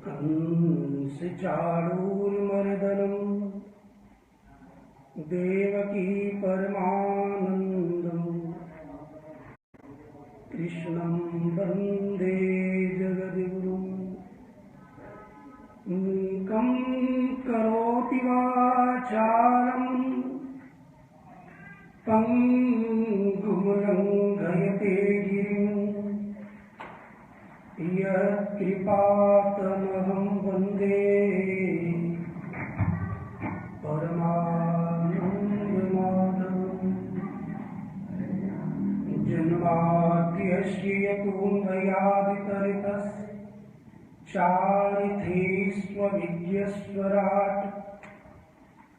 कंसचाणूरमर्दनम् देवकी परमानन्दम् कृष्णं वन्दे जगद्गुरुम् मूकं करोति वाचालं पङ्गुं लङ्घयते गिरिं यत्कृपातमहं वन्दे परमानन्दमाधवम् जन्माद्यस्य यतोऽन्वयादितरितश्चारिथेष्वविद्यस्वराट्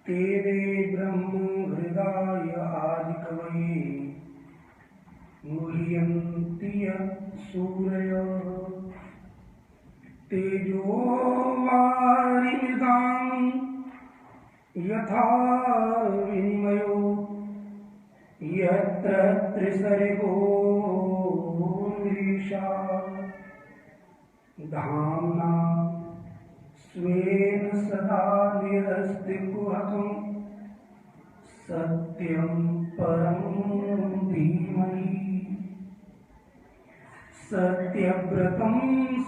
तेरे ब्रह्महृदाय आदिकवये मुह्यन्ति यत्सूरयः तेजो वारिमृदां यथा विनिमयो यत्र त्रिसर्गो मृषा धाम्ना स्वेन सदा निरस्तिकुहकं सत्यं परं धीमहि सत्यव्रतं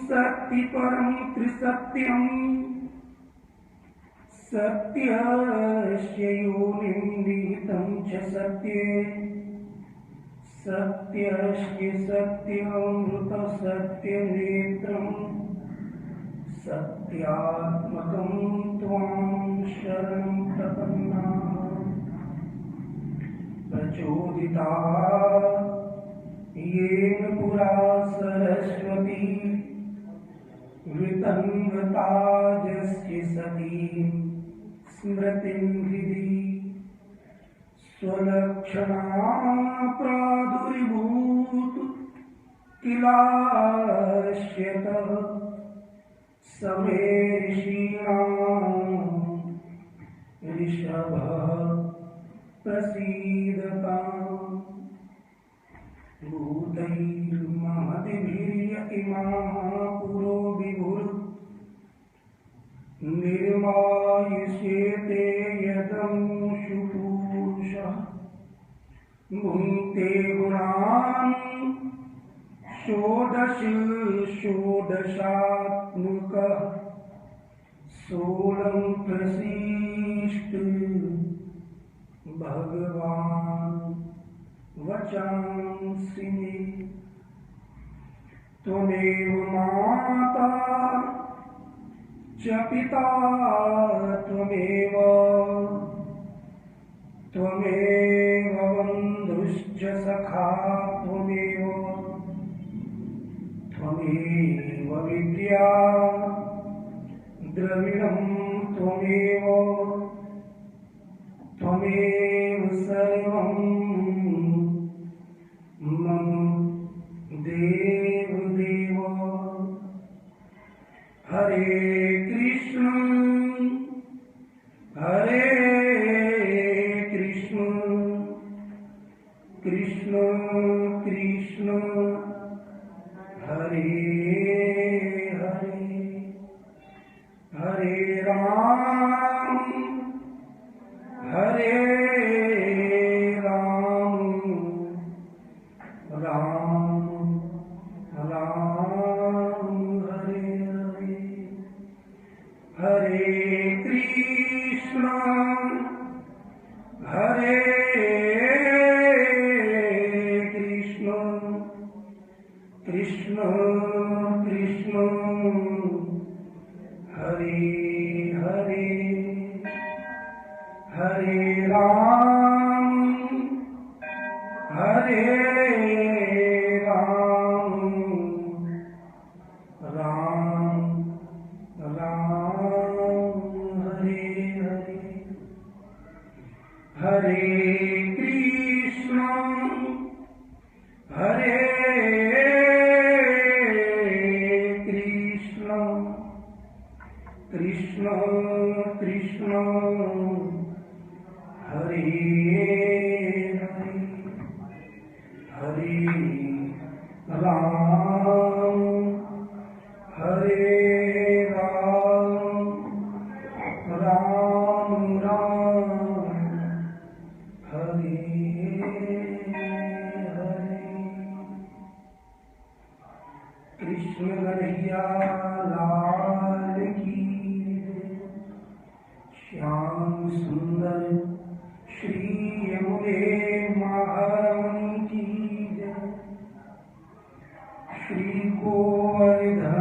सत्यपरं त्रिसत्यं सत्यस्य योनिं निहितं च सत्ये सत्यस्य सत्यमृतसत्यनेत्रं सत्यात्मकं त्वां शरणं प्रपन्नाः प्रचोदिता येन पुरा सरस्वती वृतन्वताजस्य सतीं स्मृतिं हृदि स्वलक्षणा प्रादुर्भूत किलाश्यतः समे ऋषीणां ऋषभः प्रसीदताम् भूतैर्महद्भिर्य इमाः पुरो विभुर् निर्मायुष्येते यदंशु पूषः भुङ्क्ते गुणान् षोडशात्मकः सोऽलं प्रसीष्ट भगवान् वचांसि मे त्वमेव माता च पिता त्वमेव बन्धुश्च सखा त्वमेव विद्या द्रविणं त्वमेव सर्वं मम देव हरे कृष्ण कृष्ण कृष्ण हरे हरे हरे राम राम राम हरे हरे कृष्ण कृष्ण कृष्ण हरे हरे हरे राम राम राम हरे हरे हरे कृष्ण कृष्ण कृष्ण हरे हरे हरे राम लाल की जय। श्याम सुंदर श्री यमुने महारानी की जय। श्री गोवर्धननाथ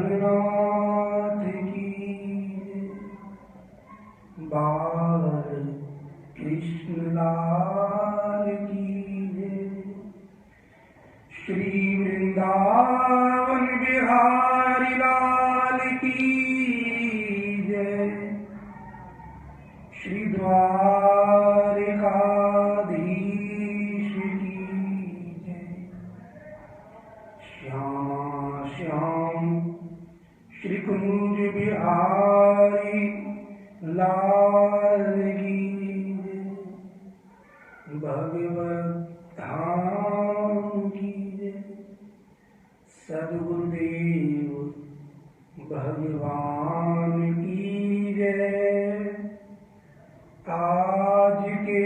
की जय। बाल कृष्ण लाल की जय। श्री वृंदावन बिहारी लाल की जय। श्री द्वारिकाधीश की जय। श्यामा श्याम श्री कुंज बिहारी लाल की जय। भगवत धाम की जय। सद्गुरुदेव भगवान की जय। आज के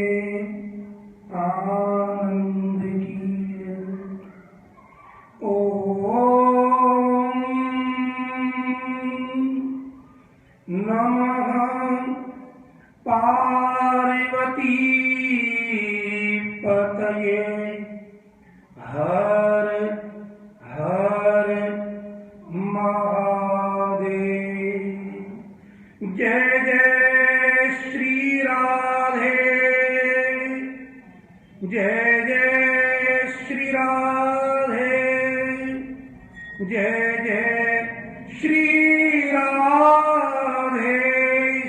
आनंद की जय। ओम नमः पार्वती पतये। हर हर महादेव। जय जय श्री राधे। जय जय श्री राधे। जय जय श्री राधे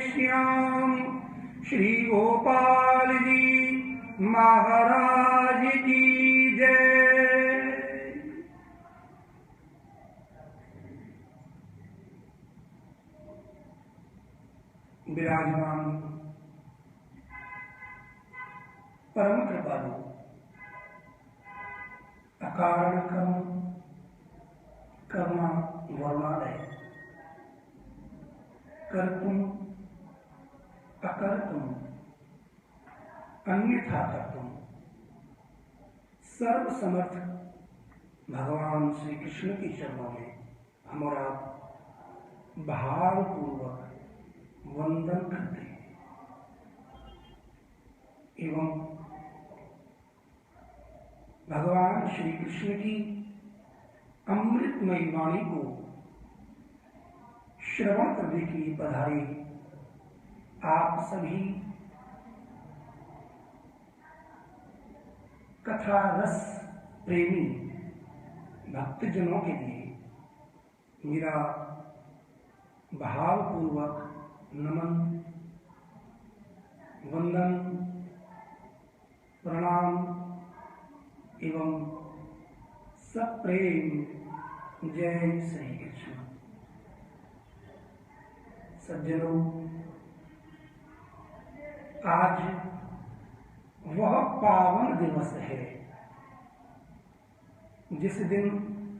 श्याम। श्री गोपाल जी महाराज की जय। विराजमान परम कृपालु अकारण कर्म कर्मा वर्णालय कर्तुम अकर्तुम अन्यथा कर्तुम सर्व समर्थ भगवान श्री कृष्ण के चरणों में हम और आप भावपूर्वक वंदन करते हैं एवं भगवान श्री कृष्ण की अमृतमयी वाणी को श्रवण करने के लिए पधारे आप सभी कथा रस प्रेमी भक्तजनों के लिए मेरा भावपूर्वक नमन वंदन प्रणाम एवं सप्रेम जय श्री कृष्ण। सज्जनों, आज वह पावन दिवस है जिस दिन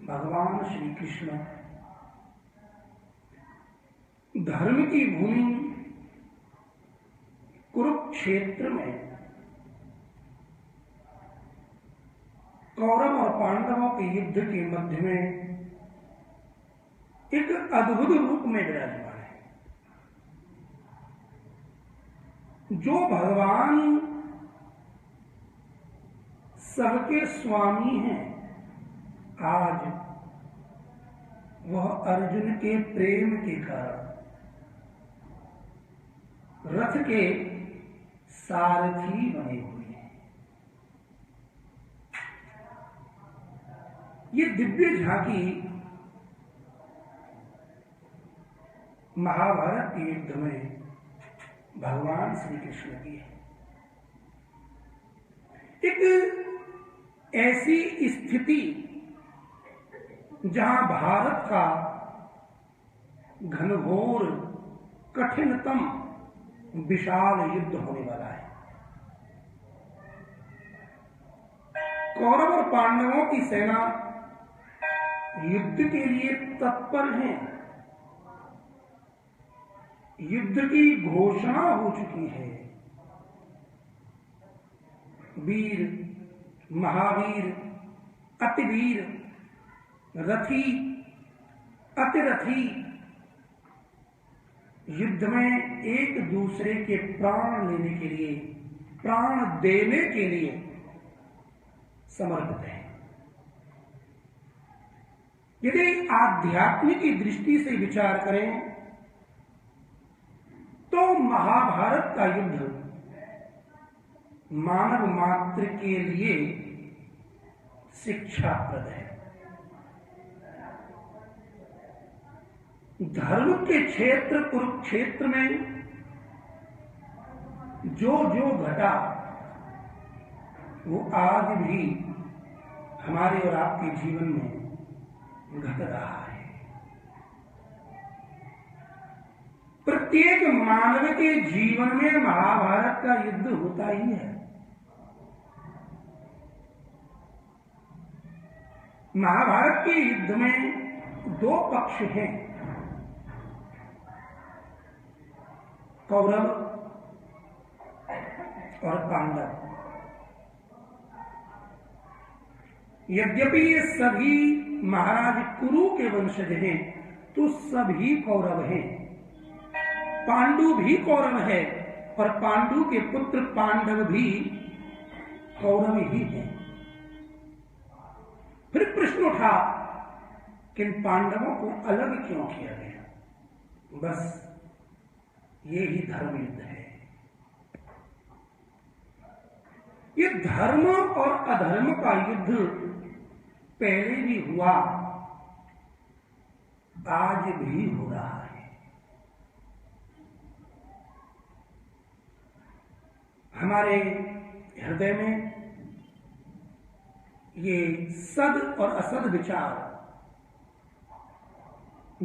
भगवान श्री कृष्ण धर्म की भूमि कुरुक्षेत्र में कौरव और पांडवों के युद्ध के मध्य में एक अद्भुत रूप में विराजमान है। जो भगवान सबके स्वामी हैं, आज वह अर्जुन के प्रेम के कारण रथ के सारथी बने हुए हैं। ये दिव्य झांकी महाभारत के युद्ध में भगवान श्री कृष्ण की है। एक ऐसी स्थिति जहां भारत का घनघोर कठिनतम विशाल युद्ध होने वाला है। कौरव और पांडवों की सेना युद्ध के लिए तत्पर हैं। युद्ध की घोषणा हो चुकी है। वीर, महावीर, अतिवीर, रथी, अतिरथी युद्ध में एक दूसरे के प्राण लेने के लिए, प्राण देने के लिए समर्पित है। यदि आध्यात्मिक की दृष्टि से विचार करें तो महाभारत का युद्ध मानव मात्र के लिए शिक्षाप्रद है। धर्म के क्षेत्र कुरुक्षेत्र में जो जो घटा वो आज भी हमारे और आपके जीवन में घट रहा है। प्रत्येक मानव के जीवन में महाभारत का युद्ध होता ही है। महाभारत के युद्ध में दो पक्ष हैं, कौरव और पांडव। यद्यपि ये सभी महाराज कुरु के वंशज हैं, तो सभी कौरव हैं। पांडु भी कौरव है और पांडु के पुत्र पांडव भी कौरव ही हैं। फिर प्रश्न उठा कि इन पांडवों को अलग क्यों किया गया? बस ये ही धर्म युद्ध है। ये धर्म और अधर्म का युद्ध पहले भी हुआ, आज भी हो रहा है। हमारे हृदय में ये सद और असद विचार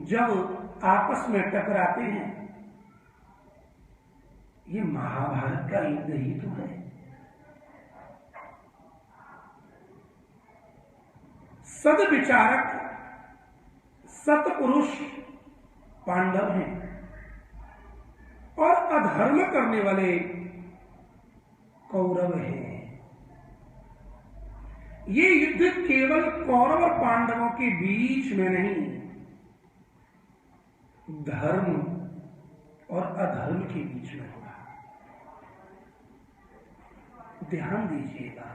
जब आपस में टकराते हैं, ये महाभारत का युद्ध ही तो है। सद विचारक सतपुरुष पांडव हैं और अधर्म करने वाले कौरव हैं। ये युद्ध केवल कौरव और पांडवों के बीच में नहीं, धर्म और अधर्म के बीच में होगा। ध्यान दीजिएगा,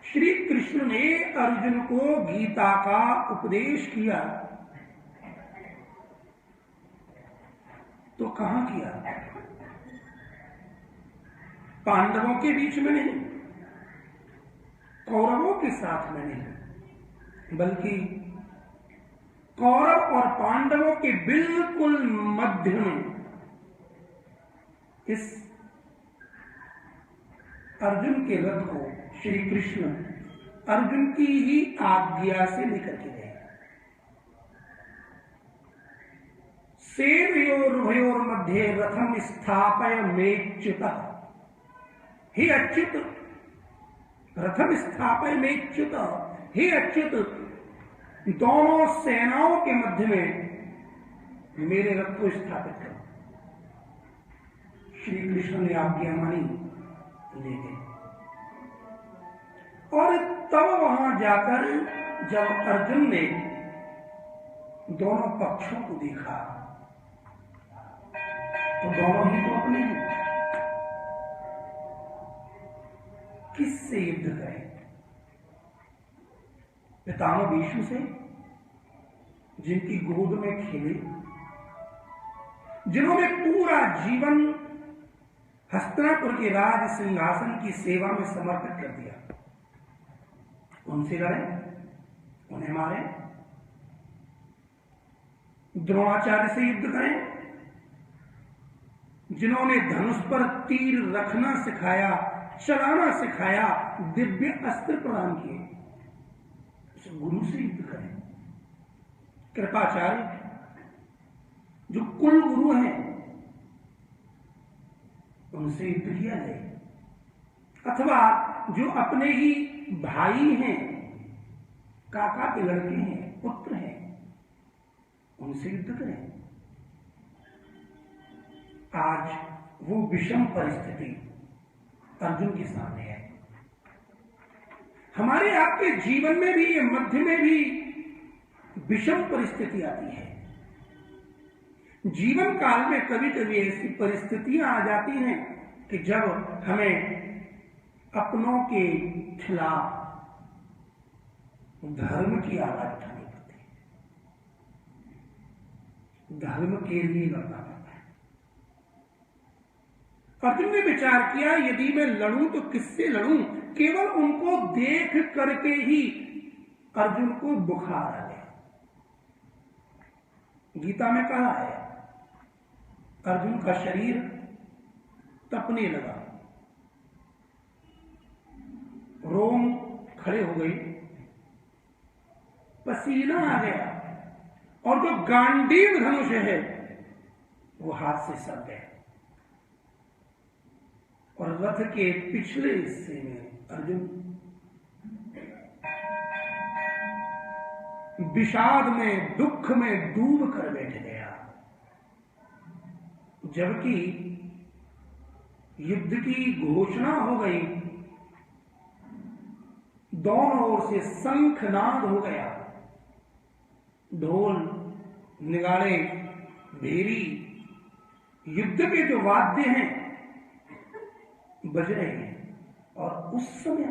श्री कृष्ण ने अर्जुन को गीता का उपदेश किया तो कहां किया? पांडवों के बीच में नहीं, कौरवों के साथ में नहीं, बल्कि कौरव और पांडवों के बिल्कुल मध्य में इस अर्जुन के रथ को श्री कृष्ण अर्जुन की ही आज्ञा से लेकर के गए। सेनयोरुभयोर मध्य रथम स्थापय मेच्युतः, हे अच्युत, रथम स्थापय मेच्युतः, हे अच्युत, दोनों सेनाओं के मध्य में मेरे रथ को स्थापित करो। श्री कृष्ण ने आज्ञा मानी, ले गए। और तब वहां जाकर जब अर्जुन ने दोनों पक्षों को देखा तो दोनों ही तो अपने हैं। किससे युद्ध करें? पितामह भीष्म से, जिनकी गोद में खेले, जिन्होंने पूरा जीवन हस्तिनापुर के राज सिंहासन की सेवा में समर्पित कर दिया, उनसे लड़े, उन्हें मारे? द्रोणाचार्य से युद्ध करें, जिन्होंने धनुष पर तीर रखना सिखाया, चलाना सिखाया, दिव्य अस्त्र प्रदान किए? उस गुरु से युद्ध करें। कृपाचार्य जो कुल गुरु हैं, उनसे युद्ध किया जाए। अथवा जो अपने ही भाई हैं, काका के लड़के हैं, पुत्र हैं, उनसे युद्ध करें। आज वो विषम परिस्थिति अर्जुन के सामने है। हमारे आपके जीवन में भी, ये मध्य में भी विषम परिस्थिति आती है। जीवन काल में कभी कभी ऐसी परिस्थितियां आ जाती हैं कि जब हमें अपनों के खिलाफ धर्म की आवाज उठानी पड़ती है, धर्म के लिए लड़ना पड़ता है। अर्जुन ने विचार किया, यदि मैं लड़ूं तो किससे लड़ूं? केवल उनको देख करके ही अर्जुन को बुखार आ गया। गीता में कहा है, अर्जुन का शरीर तपने लगा, रोम खड़े हो गई, पसीना आ गया, और जो गांडीव धनुष है वो हाथ से सर गया, और रथ के पिछले हिस्से में अर्जुन विषाद में, दुख में डूब कर बैठ गया। जबकि युद्ध की घोषणा हो गई, दोनों ओर से शंखनाद हो गया, ढोल, नगाड़े, भेरी, युद्ध के जो वाद्य हैं बज रहे हैं, और उस समय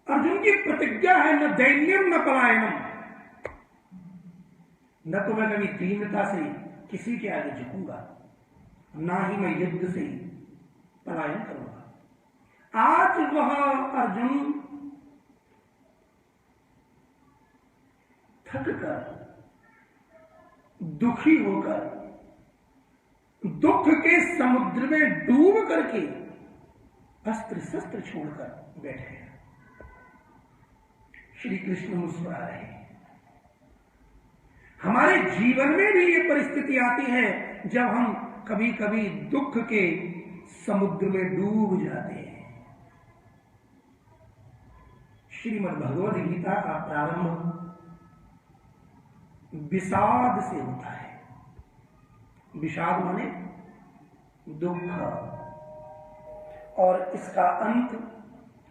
अर्जुन की प्रतिज्ञा है, न दैन्यम न पलायनम, न तो मैं कभी दीनता से किसी के आगे झुकूंगा, ना ही मैं युद्ध से पलायन करूंगा। आज वह अर्जुन थक कर, दुखी होकर, दुख के समुद्र में डूब करके अस्त्र शस्त्र छोड़कर बैठे हैं। श्री कृष्ण मुस्कुरा रहे हैं। हमारे जीवन में भी ये परिस्थिति आती है जब हम कभी कभी दुख के समुद्र में डूब जाते हैं। श्रीमद् भगवद गीता का प्रारंभ विषाद से होता है। विषाद माने दुख, और इसका अंत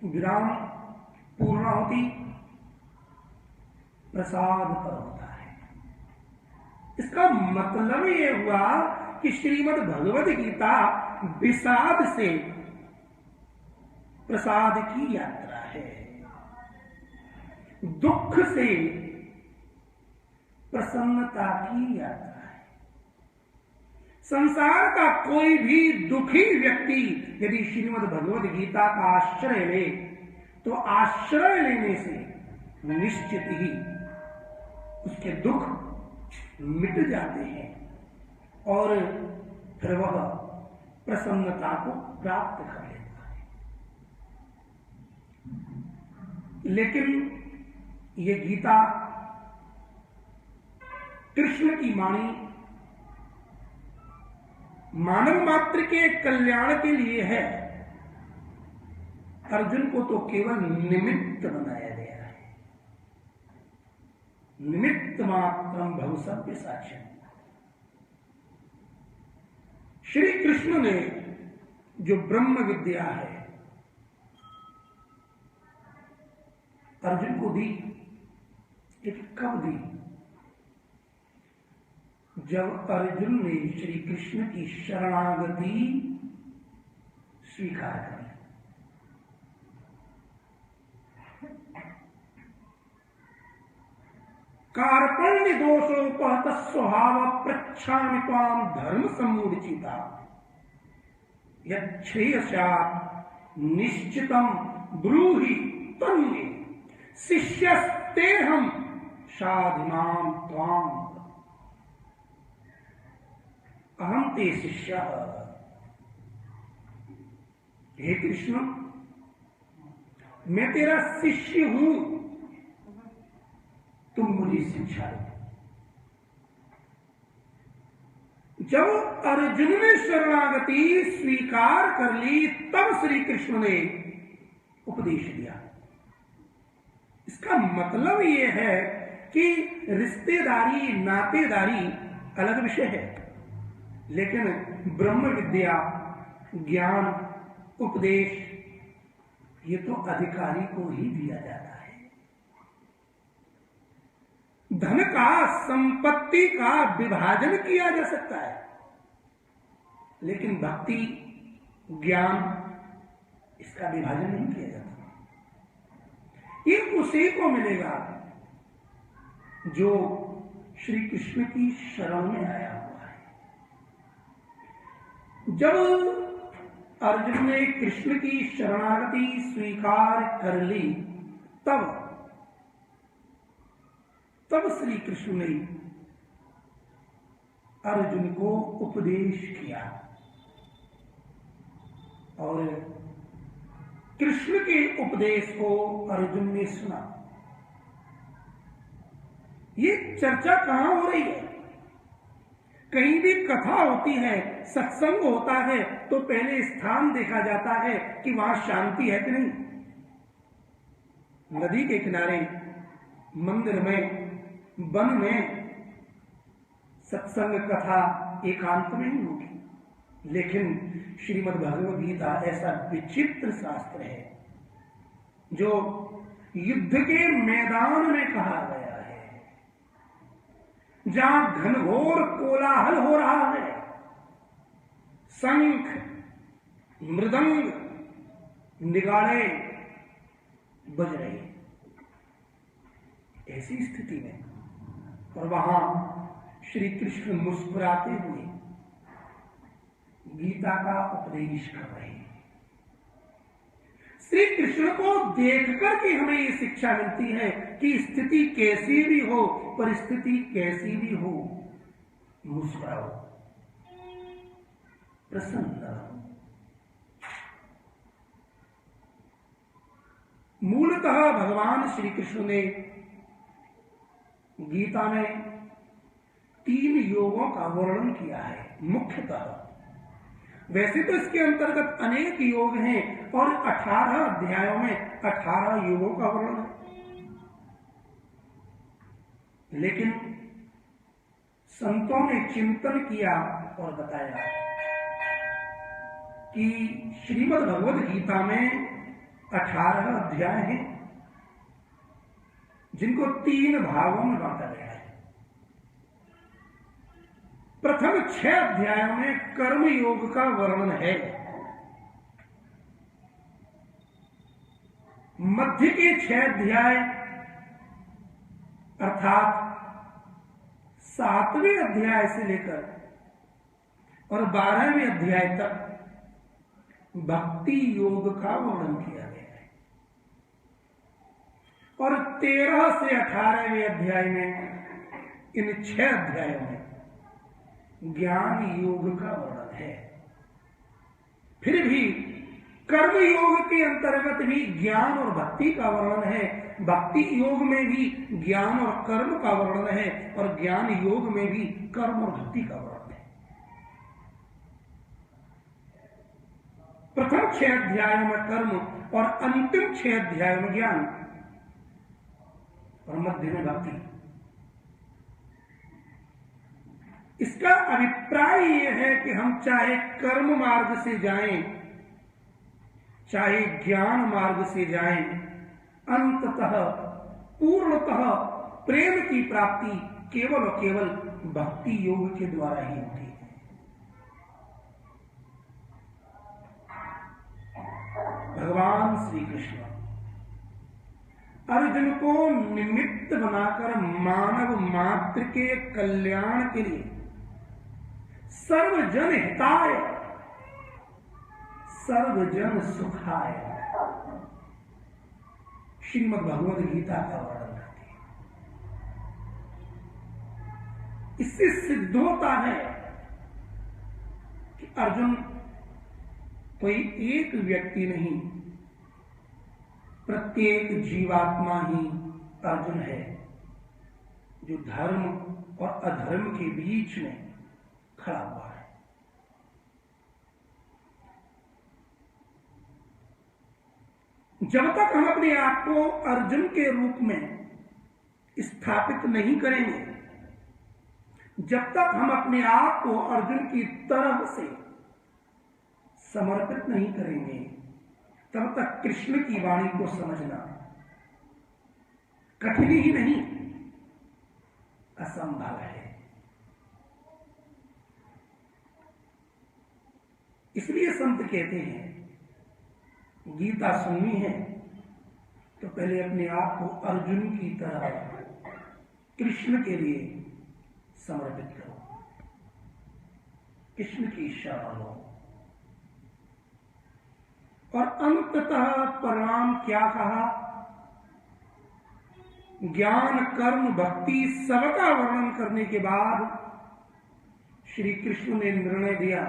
विराम पूर्णाहुति प्रसाद पर होता है। इसका मतलब ये हुआ कि श्रीमद् भगवद गीता विषाद से प्रसाद की यात्रा है, दुख से प्रसन्नता की यात्रा है। संसार का कोई भी दुखी व्यक्ति यदि श्रीमद् भगवद गीता का आश्रय ले तो आश्रय लेने से निश्चित ही उसके दुख मिट जाते हैं और फिर वह प्रसन्नता को प्राप्त कर लेता है। लेकिन ये गीता कृष्ण की वाणी मानव मात्र के कल्याण के लिए है। अर्जुन को तो केवल निमित्त बनाया गया है। निमित्त मात्रम भवसव्य साक्ष्यम। श्री कृष्ण ने जो ब्रह्म विद्या है अर्जुन को दी, लेकिन कब दी? जब अर्जुन ने श्री कृष्ण की शरणागति स्वीकार कर ली। कार्पण्य दोषोपहत स्वभाव प्रच्छामि त्वाम धर्म सम्मूढ़चिता यच्छ्रेयस्यात् निश्चितम ब्रूहि तन्मे शिष्यस्तेहं साधुनां त्वाम अहम ते शिष्य। हे कृष्ण, मैं तेरा शिष्य हूं, तुम मुझे शिक्षा दो। जब अर्जुन ने शरणागति स्वीकार कर ली तब श्री कृष्ण ने उपदेश दिया। इसका मतलब यह है कि रिश्तेदारी, नातेदारी अलग विषय है, लेकिन ब्रह्म विद्या, ज्ञान, उपदेश ये तो अधिकारी को ही दिया जाता है। धन का, संपत्ति का विभाजन किया जा सकता है, लेकिन भक्ति, ज्ञान, इसका विभाजन नहीं किया जाता। ये उसी को मिलेगा जो श्री कृष्ण की शरण में आया हुआ है। जब अर्जुन ने कृष्ण की शरणागति स्वीकार कर ली, तब श्री कृष्ण ने अर्जुन को उपदेश किया और कृष्ण के उपदेश को अर्जुन ने सुना। ये चर्चा कहां हो रही है? कहीं भी कथा होती है, सत्संग होता है, तो पहले स्थान देखा जाता है कि वहां शांति है कि नहीं। नदी के किनारे, मंदिर में, वन में सत्संग कथा एकांत में ही होगी। लेकिन श्रीमद् भगवद गीता ऐसा विचित्र शास्त्र है जो युद्ध के मैदान में कहा गया है, जहां घनघोर कोलाहल हो रहा है, शंख, मृदंग, निगाड़े बज रहे हैं। ऐसी स्थिति में और वहां श्री कृष्ण मुस्कुराते हुए गीता का उपदेश कर रहे हैं। श्री कृष्ण को देखकर के हमें ये शिक्षा मिलती है कि स्थिति कैसी भी हो, परिस्थिति कैसी भी हो, मुस्कुराओ, प्रसन्न रहो। मूलतः भगवान श्री कृष्ण ने गीता में 3 योगों का वर्णन किया है मुख्यतः। वैसे तो इसके अंतर्गत अनेक योग हैं और 18 अध्यायों में 18 योगों का वर्णन है, लेकिन संतों ने चिंतन किया और बताया कि श्रीमद् भगवद गीता में 18 अध्याय हैं जिनको 3 भागों में बांटा गया है। प्रथम 6 अध्यायों में कर्म योग का वर्णन है, मध्य के 6 अध्याय अर्थात 7वें अध्याय से लेकर और 12वें अध्याय तक भक्ति योग का वर्णन किया गया है और 13 से 18वें अध्याय में, इन 6 अध्यायों में ज्ञान योग का वर्णन है। फिर भी कर्म योग के अंतर्गत भी ज्ञान और भक्ति का वर्णन है, भक्ति योग में भी ज्ञान और कर्म का वर्णन है और ज्ञान योग में भी कर्म और भक्ति का वर्णन है। प्रथम 6 अध्यायों में कर्म और अंतिम 6 अध्यायों में ज्ञान और मध्य में भक्ति। इसका अभिप्राय यह है कि हम चाहे कर्म मार्ग से जाएं, चाहे ज्ञान मार्ग से जाएं, अंततः पूर्णतः प्रेम की प्राप्ति केवल और केवल भक्ति योग के द्वारा ही होती है। भगवान श्री कृष्ण अर्जुन को निमित्त बनाकर मानव मात्र के कल्याण के लिए सर्वजन हिताय सर्वजन सुखाय श्रीमद् भगवद गीता का वर्णन करती है। इससे सिद्ध होता है कि अर्जुन कोई एक व्यक्ति नहीं, प्रत्येक जीवात्मा ही अर्जुन है जो धर्म और अधर्म के बीच में खड़ा हुआ है। जब तक हम अपने आप को अर्जुन के रूप में स्थापित नहीं करेंगे, जब तक हम अपने आप को अर्जुन की तरह से समर्पित नहीं करेंगे, तब तक कृष्ण की वाणी को समझना कठिन ही नहीं, असंभव है। इसलिए संत कहते हैं गीता सुननी है तो पहले अपने आप को अर्जुन की तरह कृष्ण के लिए समर्पित करो, कृष्ण की शरण लो। और अंततः परिणाम क्या कहा? ज्ञान कर्म भक्ति सबका वर्णन करने के बाद श्री कृष्ण ने निर्णय दिया,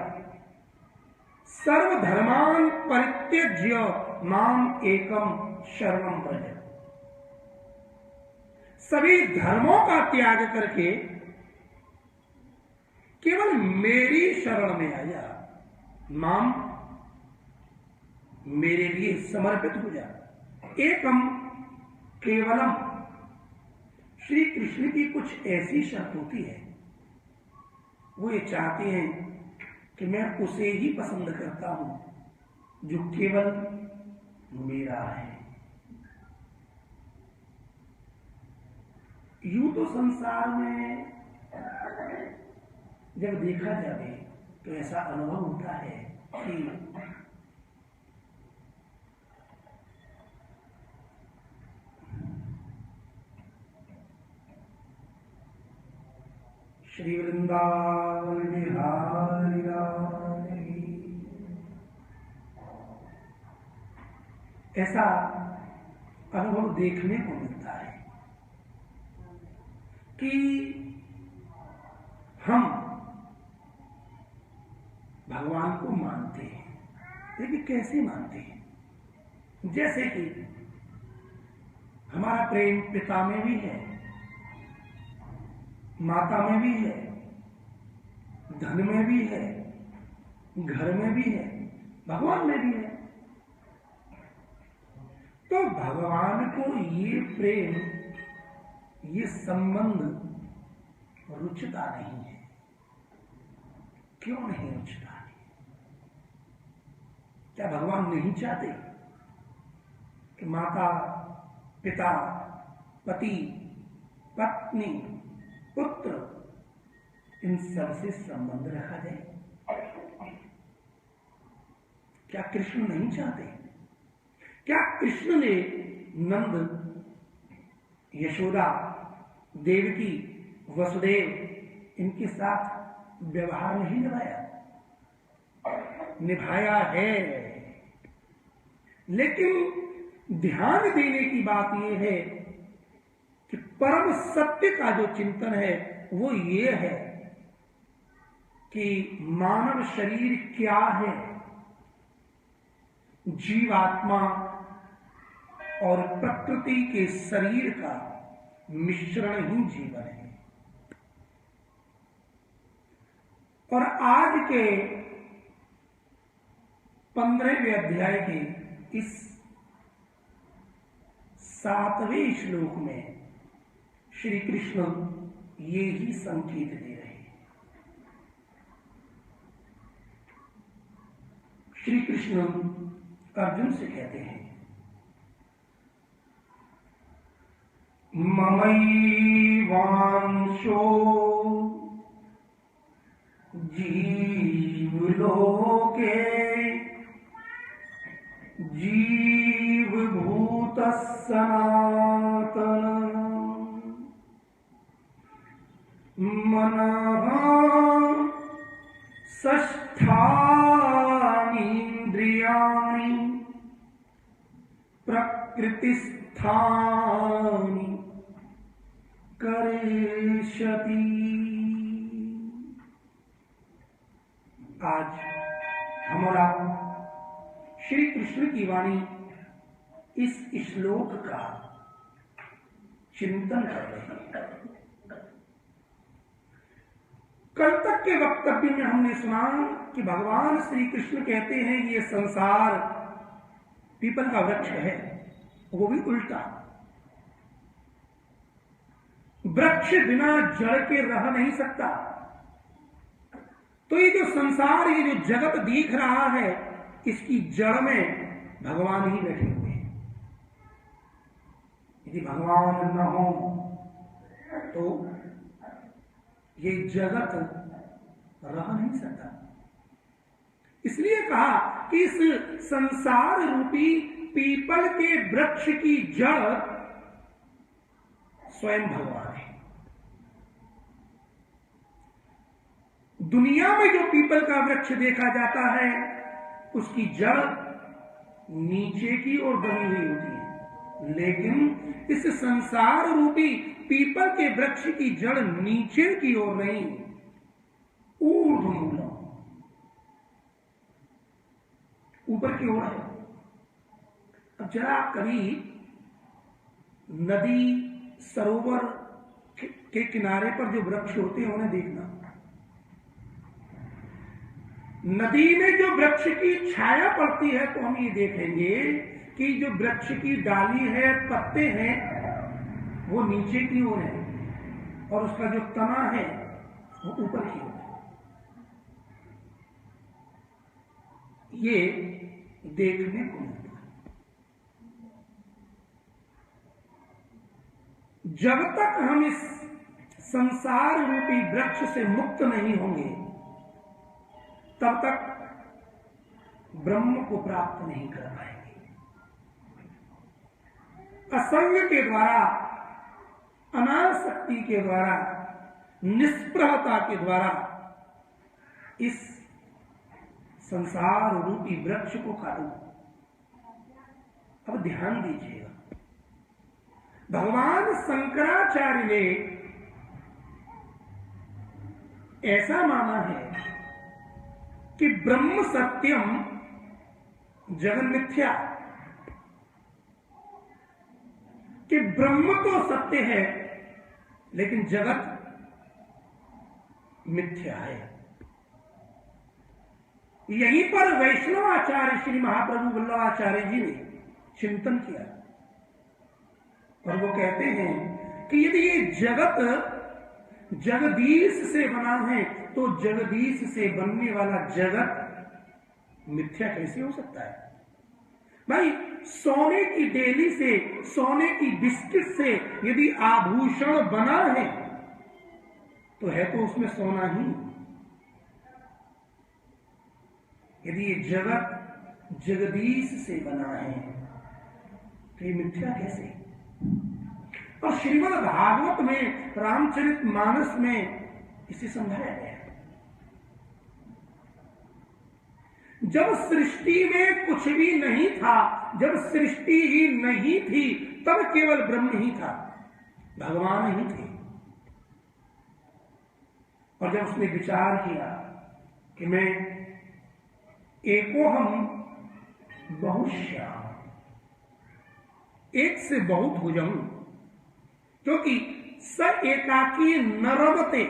सर्वधर्मान परित्यज्य माम एकम शरणं व्रज। सभी धर्मों का त्याग करके केवल मेरी शरण में आ जा, माम मेरे लिए समर्पित हो जा। एकम केवलम, श्री कृष्ण की कुछ ऐसी शर्त होती है, वो ये चाहते हैं कि मैं उसे ही पसंद करता हूं जो केवल मेरा है। यूं तो संसार में जब देखा जाए तो ऐसा अनुभव होता है कि श्री वृंदावन बिहारी रानी, ऐसा अनुभव देखने को मिलता है कि हम भगवान को मानते हैं, लेकिन कैसे मानते हैं? जैसे कि हमारा प्रेम पिता में भी है, माता में भी है, धन में भी है, घर में भी है, भगवान में भी है। तो भगवान को ये प्रेम, ये संबंध रुचता नहीं है। क्यों नहीं रुचता है? क्या भगवान नहीं चाहते कि माता पिता पति पत्नी पुत्र इन सबसे संबंध रखा जाए? क्या कृष्ण नहीं चाहते? क्या कृष्ण ने नंद, यशोदा, देवकी, वसुदेव इनके साथ व्यवहार नहीं निभाया? निभाया है, लेकिन ध्यान देने की बात यह है कि परम सत्य का जो चिंतन है वो ये है कि मानव शरीर क्या है, जीवात्मा और प्रकृति के शरीर का मिश्रण ही जीवन है। और आज के 15वें अध्याय के इस 7वें श्लोक में श्री कृष्ण ये ही संकेत दे रहे हैं। श्री कृष्ण अर्जुन से कहते हैं, ममैवांशो जीवलोके जीवभूतः सनातन मनः षष्ठानीन्द्रियाणि प्रकृतिस्थानि करिष्यति। आज हमारा श्री कृष्ण की वाणी इस श्लोक का चिंतन कर रहे हैं। कल तक के वक्तव्य में हमने सुना कि भगवान श्री कृष्ण कहते हैं कि ये संसार पीपल का वृक्ष है, वो भी उल्टा। वृक्ष बिना जड़ के रह नहीं सकता। तो ये जो संसार, ये जो जगत दिख रहा है, इसकी जड़ में भगवान ही बैठे हुए हैं। यदि भगवान न हो तो ये जगत रह नहीं सकता। इसलिए कहा कि इस संसार रूपी पीपल के वृक्ष की जड़ स्वयं भगवान है। दुनिया में जो पीपल का वृक्ष देखा जाता है उसकी जड़ नीचे की ओर बनी हुई होती है, लेकिन इस संसार रूपी पीपल के वृक्ष की जड़ नीचे की ओर नहीं, ऊर्ध्वमूलम, ऊपर की ओर है। अब जरा कभी नदी सरोवर के किनारे पर जो वृक्ष होते हैं उन्हें देखना। नदी में जो वृक्ष की छाया पड़ती है तो हम ये देखेंगे कि जो वृक्ष की डाली है, पत्ते हैं, वो नीचे की ओर है और उसका जो तना है वो ऊपर की ओर है। ये देखने को मिलता है। जब तक हम इस संसार रूपी वृक्ष से मुक्त नहीं होंगे तब तक ब्रह्म को प्राप्त नहीं कर पाएंगे। असंग के द्वारा, अनासक्ति के द्वारा, निष्प्रहता के द्वारा इस संसार रूपी वृक्ष को काटो। अब ध्यान दीजिएगा, भगवान शंकराचार्य ने ऐसा माना है कि ब्रह्म सत्यम जगन मिथ्या, कि ब्रह्म तो सत्य है लेकिन जगत मिथ्या है। यहीं पर वैष्णवाचार्य श्री महाप्रभु वल्लभाचार्य जी ने चिंतन किया और वो कहते हैं कि यदि ये जगत जगदीश से बना है तो जगदीश से बनने वाला जगत मिथ्या कैसे हो सकता है? भाई, सोने की डेली से, सोने की बिस्किट से यदि आभूषण बना है तो है तो उसमें सोना ही। यदि ये जगत जगदीश से बना है तो ये मिथ्या कैसे? और श्रीमद् भागवत में, रामचरितमानस में इसे समझाया गया। जब सृष्टि में कुछ भी नहीं था, जब सृष्टि ही नहीं थी, तब केवल ब्रह्म ही था, भगवान ही थे। और जब उसने विचार किया कि मैं एकोहम बहुश्याम, एक से बहुत हो जाऊं, क्योंकि स एकाकी न रमते,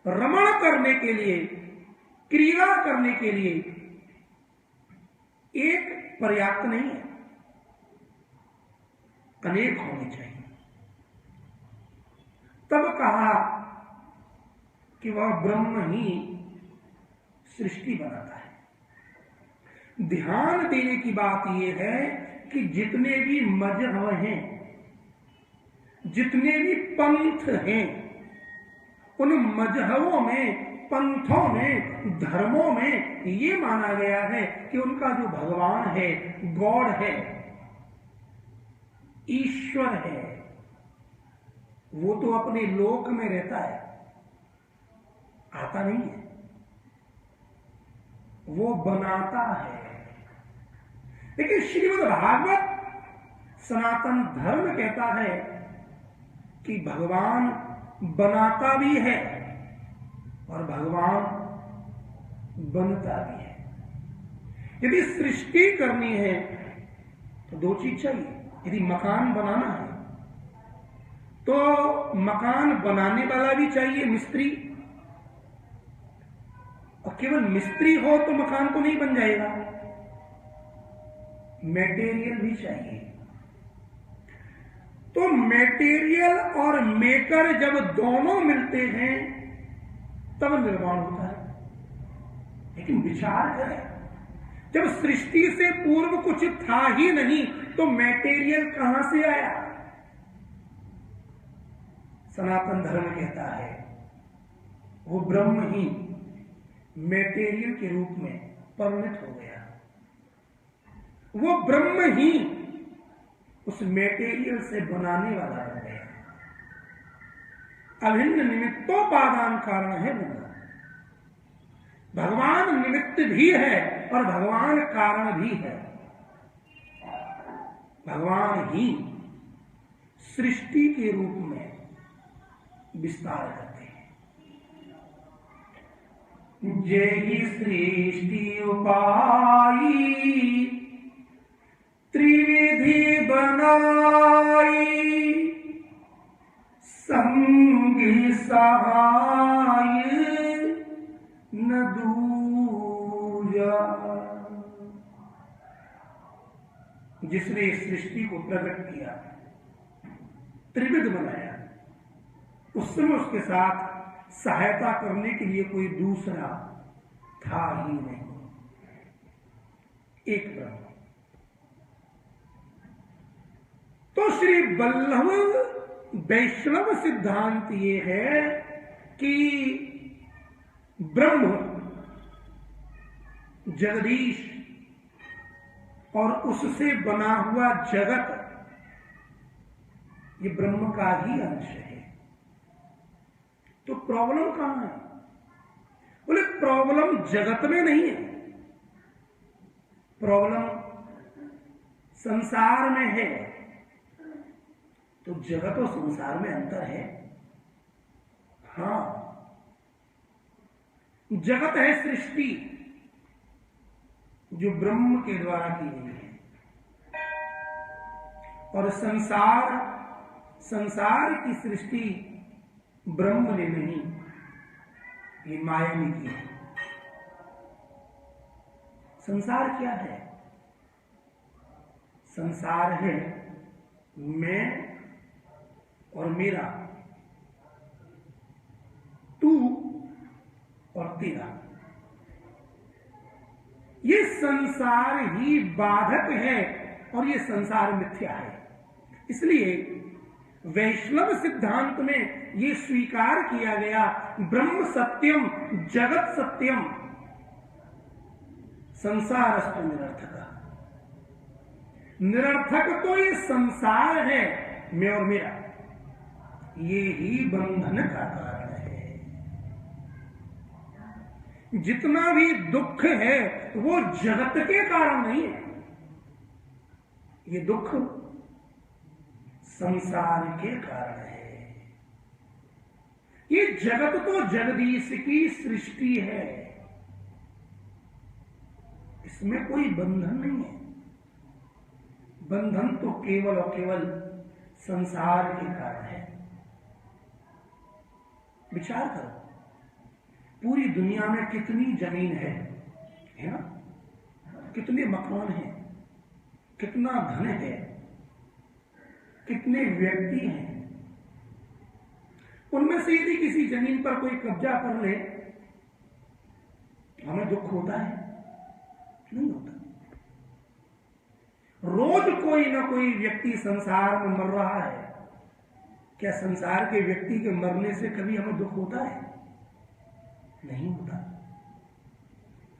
रमण करने के लिए, क्रीड़ा करने के लिए एक पर्याप्त नहीं है, अनेक होने चाहिए। तब कहा कि वह ब्रह्म ही सृष्टि बनाता है। ध्यान देने की बात यह है कि जितने भी मजहब हैं, जितने भी पंथ हैं, उन मजहबों में, पंथों में, धर्मों में ये माना गया है कि उनका जो भगवान है, गॉड है, ईश्वर है, वो तो अपने लोक में रहता है, आता नहीं है, वो बनाता है। लेकिन श्रीमद् भागवत सनातन धर्म कहता है कि भगवान बनाता भी है और भगवान बनता भी है। यदि सृष्टि करनी है तो दो चीज चाहिए। यदि मकान बनाना है तो मकान बनाने वाला भी चाहिए, मिस्त्री, और केवल मिस्त्री हो तो मकान तो नहीं बन जाएगा, मटेरियल भी चाहिए। तो मटेरियल और मेकर जब दोनों मिलते हैं तब निर्माण होता है। लेकिन विचार करें, जब सृष्टि से पूर्व कुछ था ही नहीं तो मटेरियल कहां से आया? सनातन धर्म कहता है, वो ब्रह्म ही मेटेरियल के रूप में परिणत हो गया। वो ब्रह्म ही उस मेटेरियल से बनाने वाला बन गया। अभिन्न निमित्तोपादान कारण है ब्रह्म। भगवान निमित्त भी है और भगवान कारण भी है। भगवान ही सृष्टि के रूप में विस्तार करते हैं। जेहि सृष्टि उपाई त्रिविधि बनाई, संगी सहाय न दूजा। जिसने इस सृष्टि को प्रकट किया, त्रिविध बनाया, उस समय उसके साथ सहायता करने के लिए कोई दूसरा था ही नहीं, एक ब्रह्म। तो श्री वल्लभ वैष्णव सिद्धांत ये है कि ब्रह्म जगदीश और उससे बना हुआ जगत ये ब्रह्म का ही अंश है। तो प्रॉब्लम कहां है? बोले प्रॉब्लम जगत में नहीं है, प्रॉब्लम संसार में है। तो जगत और संसार में अंतर है। हां, जगत है सृष्टि जो ब्रह्म के द्वारा की गई है, और संसार की सृष्टि ब्रह्म ने नहीं, ये माया ने की है। संसार क्या है? संसार है मैं और मेरा, तू और तेरा। ये संसार ही बाधक है और ये संसार मिथ्या है। इसलिए वैष्णव सिद्धांत में ये स्वीकार किया गया, ब्रह्म सत्यम जगत सत्यम संसारस्तु निरर्थक। निरर्थक तो ये संसार है, मैं और मेरा, ये ही बंधन का कारण है। जितना भी दुख है वो जगत के कारण नहीं है, ये दुख संसार के कारण है। ये जगत तो जगदीश की सृष्टि है, इसमें कोई बंधन नहीं है। बंधन तो केवल और केवल संसार के कारण है। विचार करो, पूरी दुनिया में कितनी जमीन है ना? कितने मकान हैं, कितना धन है, कितने व्यक्ति हैं। उनमें से यदि किसी जमीन पर कोई कब्जा कर ले, हमें दुख होता है? नहीं होता। रोज कोई ना कोई व्यक्ति संसार में मर रहा है, क्या संसार के व्यक्ति के मरने से कभी हमें दुख होता है? नहीं होता।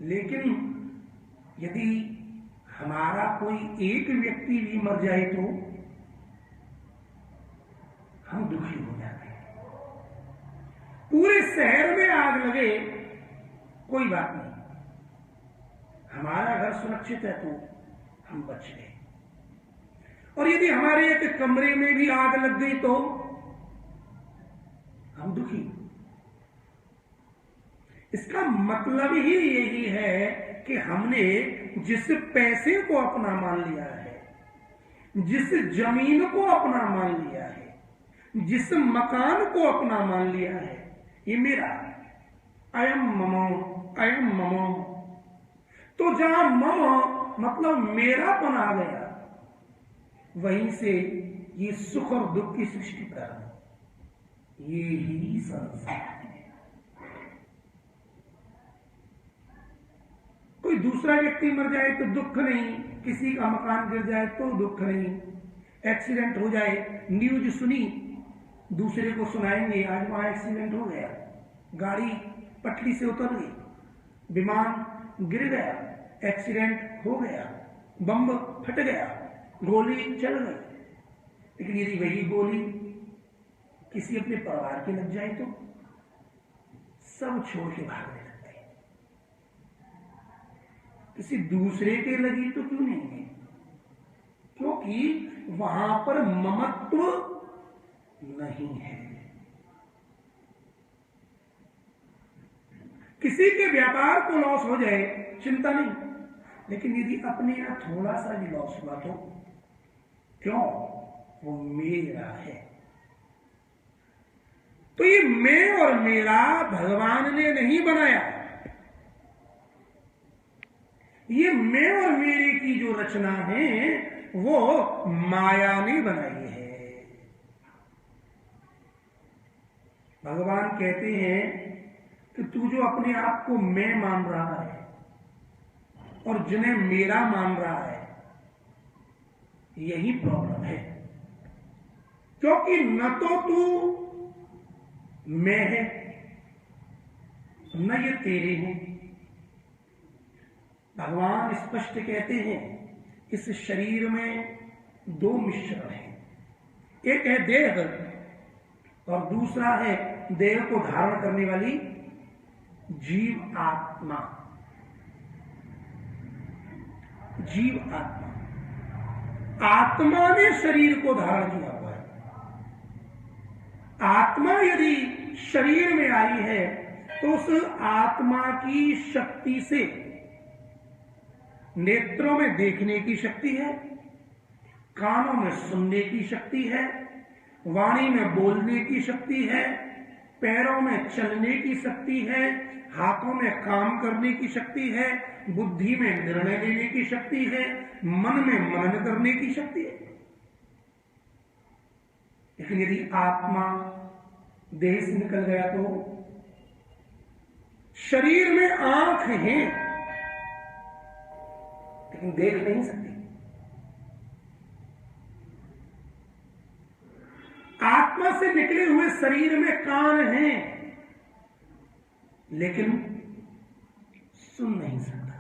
लेकिन यदि हमारा कोई एक व्यक्ति भी मर जाए तो हम दुखी हो जाते हैं। पूरे शहर में आग लगे कोई बात नहीं, हमारा घर सुरक्षित है तो हम बच गए। और यदि हमारे एक कमरे में भी आग लग गई तो हम दुखी। इसका मतलब ही यही है कि हमने जिस पैसे को अपना मान लिया है, जिस जमीन को अपना मान लिया है, जिस मकान को अपना मान लिया है, ये मेरा, अयम ममो, अयम ममो। तो जहां मम मतलब मेरापन आ गया, वहीं से ये सुख और दुख की सृष्टि प्रारंभ। ये ही संसार है। कोई दूसरा व्यक्ति मर जाए तो दुख नहीं, किसी का मकान गिर जाए तो दुख नहीं, एक्सीडेंट हो जाए, न्यूज सुनी, दूसरे को सुनाएंगे आज वहां एक्सीडेंट हो गया, गाड़ी पटरी से उतर गई, विमान गिर गया, एक्सीडेंट हो गया, बम फट गया, गोली चल गई। लेकिन यदि वही गोली किसी अपने परिवार के लग जाए तो सब छोड़ के भागने लगते हैं। किसी दूसरे के लगी तो क्यों नहीं है? क्योंकि वहां पर ममत्व नहीं है। किसी के व्यापार को लॉस हो जाए चिंता नहीं, लेकिन यदि अपने यहां थोड़ा सा भी लॉस हुआ तो क्यों? वो मेरा है। तो ये मैं और मेरा भगवान ने नहीं बनाया। ये मैं और मेरे की जो रचना है वो माया ने बनाई है। भगवान कहते हैं कि तू जो अपने आप को मैं मान रहा है और जिन्हें मेरा मान रहा है, यही प्रॉब्लम है। क्योंकि न तो तू मैं है, न ये तेरे हैं। भगवान स्पष्ट कहते हैं इस शरीर में दो मिश्रण हैं, एक है देह और दूसरा है देह को धारण करने वाली जीव आत्मा। जीव आत्मा, आत्मा ने शरीर को धारण किया हुआ है। आत्मा यदि शरीर में आई है तो उस आत्मा की शक्ति से नेत्रों में देखने की शक्ति है, कानों में सुनने की शक्ति है, वाणी में बोलने की शक्ति है, पैरों में चलने की शक्ति है, हाथों में काम करने की शक्ति है, बुद्धि में निर्णय लेने की शक्ति है, मन में मनन करने की शक्ति है। लेकिन यदि आत्मा देह से निकल गया तो शरीर में आंख है लेकिन देख नहीं सकती, आत्मा से निकले हुए शरीर में कान हैं लेकिन सुन नहीं सकता।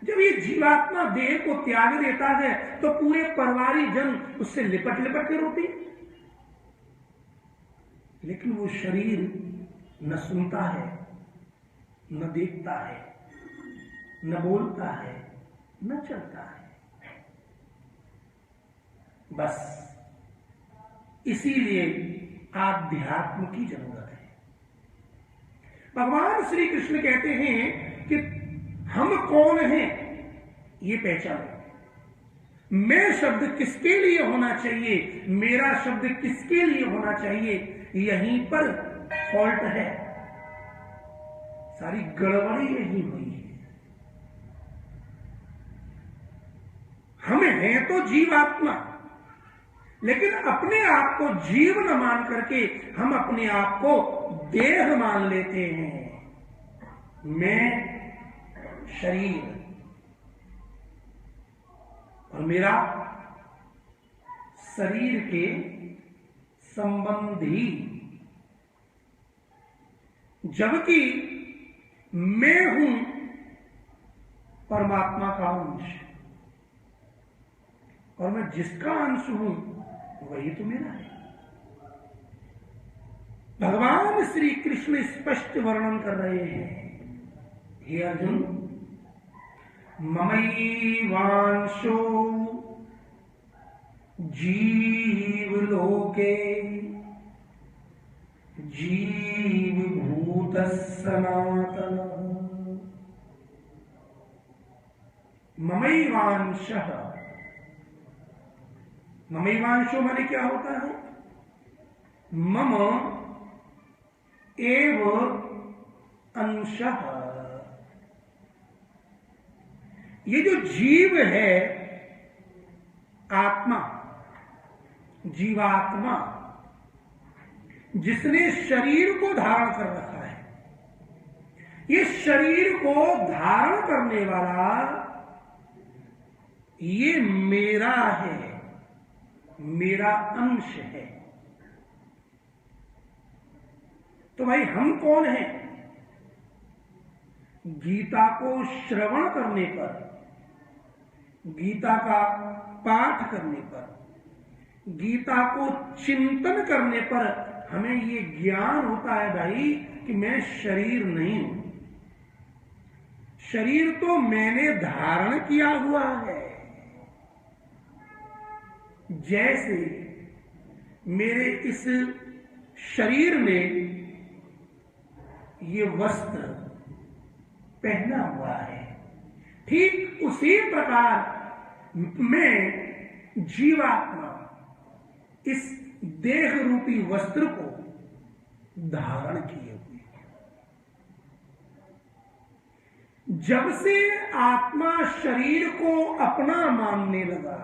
जब ये जीवात्मा देह को त्याग देता है तो पूरे परिवारी जन उससे लिपट लिपट के रोती, लेकिन वो शरीर न सुनता है, न देखता है, न बोलता है, न चलता है। बस इसीलिए आध्यात्म की जरूरत है। भगवान श्री कृष्ण कहते हैं कि हम कौन हैं ये पहचानो। मैं शब्द किसके लिए होना चाहिए, मेरा शब्द किसके लिए होना चाहिए, यहीं पर फॉल्ट है। सारी गड़बड़ी यही हुई है। हम हैं तो जीवात्मा, लेकिन अपने आप को जीव न मान करके हम अपने आप को देह मान लेते हैं। मैं शरीर और मेरा शरीर के संबंधी, जबकि मैं हूं परमात्मा का अंश और मैं जिसका अंश हूं वही तो मेरा है। भगवान श्री कृष्ण स्पष्ट वर्णन कर रहे हैं, हे अर्जुन, ममैवांशो जीव लोके जीव भूत सनातन। ममैवांशः, ममैवांशो माने क्या होता है? मम एव अंशः। ये जो जीव है, आत्मा, जीवात्मा, जिसने शरीर को धारण कर रखा है, ये शरीर को धारण करने वाला ये मेरा है, मेरा अंश है। तो भाई हम कौन हैं? गीता को श्रवण करने पर, गीता का पाठ करने पर, गीता को चिंतन करने पर हमें ये ज्ञान होता है भाई कि मैं शरीर नहीं हूं। शरीर तो मैंने धारण किया हुआ है। जैसे मेरे इस शरीर ने ये वस्त्र पहना हुआ है, ठीक उसी प्रकार मैं जीवात्मा इस देह रूपी वस्त्र को धारण किए हुए है। जब से आत्मा शरीर को अपना मानने लगा,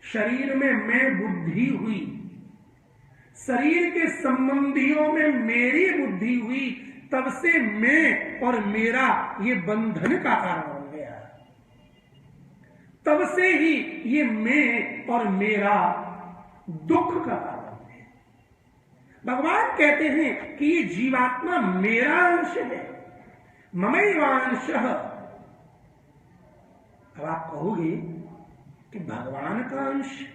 शरीर में मैं बुद्धि हुई, शरीर के संबंधियों में मेरी बुद्धि हुई, तब से मैं और मेरा ये बंधन का कारण बन गया। तब से ही ये मैं और मेरा दुख का कारण है। भगवान कहते हैं कि ये जीवात्मा मेरा अंश है, ममैवांशः। अब आप कहोगे कि भगवान का अंश